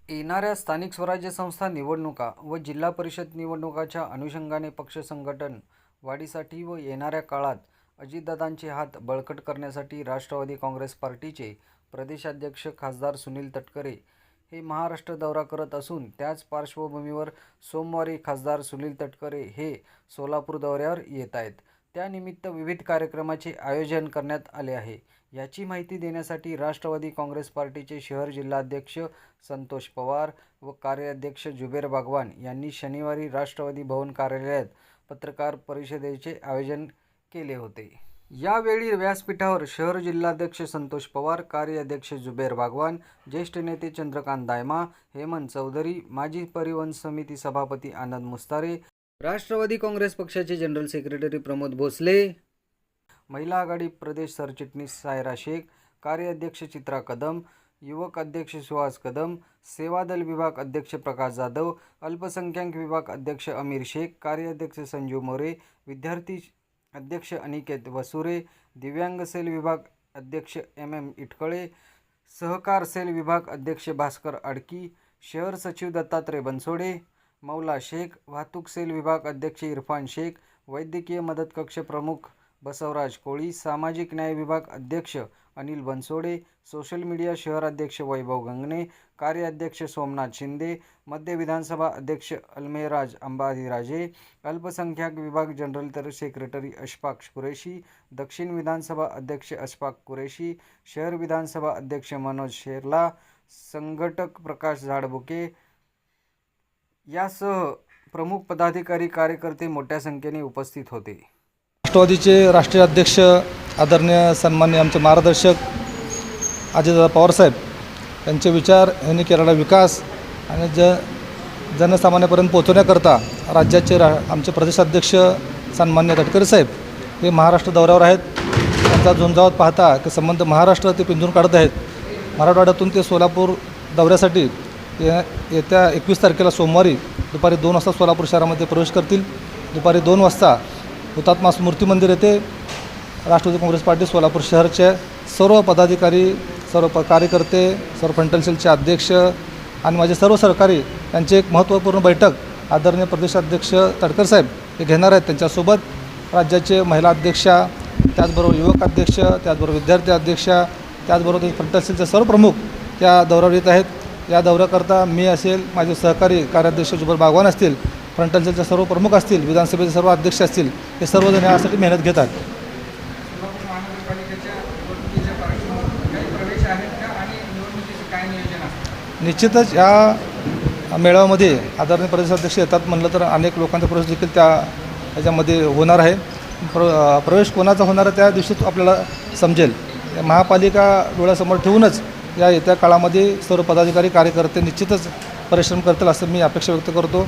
येणाऱ्या स्थानिक स्वराज्य संस्था निवडणुका व जिल्हा परिषद निवडणुकाच्या अनुषंगाने पक्ष संघटन वाढीसाठी व येणाऱ्या काळात अजितदादांचे हात बळकट करण्यासाठी राष्ट्रवादी काँग्रेस पार्टीचे प्रदेशाध्यक्ष खासदार सुनील तटकरे हे महाराष्ट्र दौरा करत असून त्याच पार्श्वभूमीवर सोमवारी खासदार सुनील तटकरे हे सोलापूर दौऱ्यावर येत आहेत। त्यानिमित्त विविध कार्यक्रमाचे आयोजन करण्यात आले आहे। याची माहिती देण्यासाठी राष्ट्रवादी काँग्रेस पार्टीचे शहर जिल्हाध्यक्ष संतोष पवार व कार्याध्यक्ष जुबेर बागवान यांनी शनिवारी राष्ट्रवादी भवन कार्यालयात पत्रकार परिषदेचे आयोजन केले होते। यावेळी व्यासपीठावर शहर जिल्हाध्यक्ष संतोष पवार, कार्याध्यक्ष जुबेर बागवान, ज्येष्ठ नेते चंद्रकांत दायमा, हेमंत चौधरी, माजी परिवहन समिती सभापती आनंद मुस्तारे, राष्ट्रवादी काँग्रेस पक्षाचे जनरल सेक्रेटरी प्रमोद भोसले, महिला आघाडी प्रदेश सरचिटणीस सायरा शेख, कार्याध्यक्ष चित्रा कदम, युवक अध्यक्ष सुहास कदम, सेवादल विभाग अध्यक्ष प्रकाश जाधव, अल्पसंख्याक विभाग अध्यक्ष अमीर शेख, कार्याध्यक्ष संजू मोरे, विद्यार्थी अध्यक्ष अनिकेत वसुरे, दिव्यांग सेल विभाग अध्यक्ष MM इटकळे, सहकार सेल विभाग अध्यक्ष भास्कर अडकी, शहर सचिव दत्तात्रय बनसोडे, मौला शेख, वाहतूक सेल विभाग अध्यक्ष इरफान शेख, वैद्यकीय मदत कक्ष प्रमुख बसवराज कोळी, सामाजिक न्याय विभाग अध्यक्ष अनिल बनसोडे, सोशल मीडिया शहर अध्यक्ष वैभव गंगणे, कार्याध्यक्ष सोमनाथ शिंदे, मध्य विधानसभा अध्यक्ष अल्मेराज अंबाजीराजे, अल्पसंख्याक विभाग जनरल सेक्रेटरी अशफाक कुरेशी, दक्षिण विधानसभा अध्यक्ष अशफाक कुरेशी, शहर विधानसभा अध्यक्ष मनोज शेरला, संघटक प्रकाश झाडबुके यासह प्रमुख पदाधिकारी कार्यकर्ते मोठ्या संख्येने उपस्थित होते। राष्ट्रवादीचे राष्ट्रीय अध्यक्ष आदरणीय सन्माननीय आमचे मार्गदर्शक अजितदादा पवारसाहेब यांचे विचार यांनी केलेला विकास आणि जनसामान्यापर्यंत पोहोचवण्याकरता राज्याचे आमचे प्रदेशाध्यक्ष सन्माननीय तटकरे साहेब हे महाराष्ट्र दौऱ्यावर आहेत। त्यांचा झुंजावत पाहता की संबंध महाराष्ट्र ते पिंजून काढत आहेत। मराठवाड्यातून ते सोलापूर दौऱ्यासाठी येत्या 21 तारखेला सोमवारी दुपारी 2 वाजता सोलापूर शहरामध्ये प्रवेश करतील। दुपारी 2 वाजता हुतात्मा स्मृती मंदिर येथे राष्ट्रवादी काँग्रेस पार्टी सोलापूर शहरचे सर्व पदाधिकारी, सर्व कार्यकर्ते, सर्व फ्रंटल सेलचे अध्यक्ष आणि माझे सर्व सहकारी यांची एक महत्त्वपूर्ण बैठक आदरणीय प्रदेशाध्यक्ष तटकरे साहेब हे घेणार आहेत। त्यांच्यासोबत राज्याचे महिला अध्यक्षा, त्याचबरोबर युवक अध्यक्ष, त्याचबरोबर विद्यार्थी अध्यक्ष, त्याचबरोबर फ्रंटल सेलचे सर्व प्रमुख त्या दौऱ्यावर येत आहेत। या दौऱ्याकरता मी असेल, माझे सहकारी कार्याध्यक्ष जुबेर बागवान असतील, फ्रंटल सेलचे सर्व प्रमुख असतील, विधानसभेचे सर्व अध्यक्ष असतील, हे सर्वजण यासाठी मेहनत घेतात। निश्चितच या मेळाव्यामध्ये आदरणीय प्रदेशाध्यक्ष येतात म्हणलं तर अनेक लोकांचा प्रवेश देखील याच्यामध्ये होणार आहे। प्रवेश कोणाचा होणार आहे त्या दिवशी आपल्याला समजेल। महापालिका डोळ्यासमोर ठेवूनच या येत्या काळामध्ये सर्व पदाधिकारी कार्यकर्ते निश्चितच परिश्रम करतील असं मी अपेक्षा व्यक्त करतो।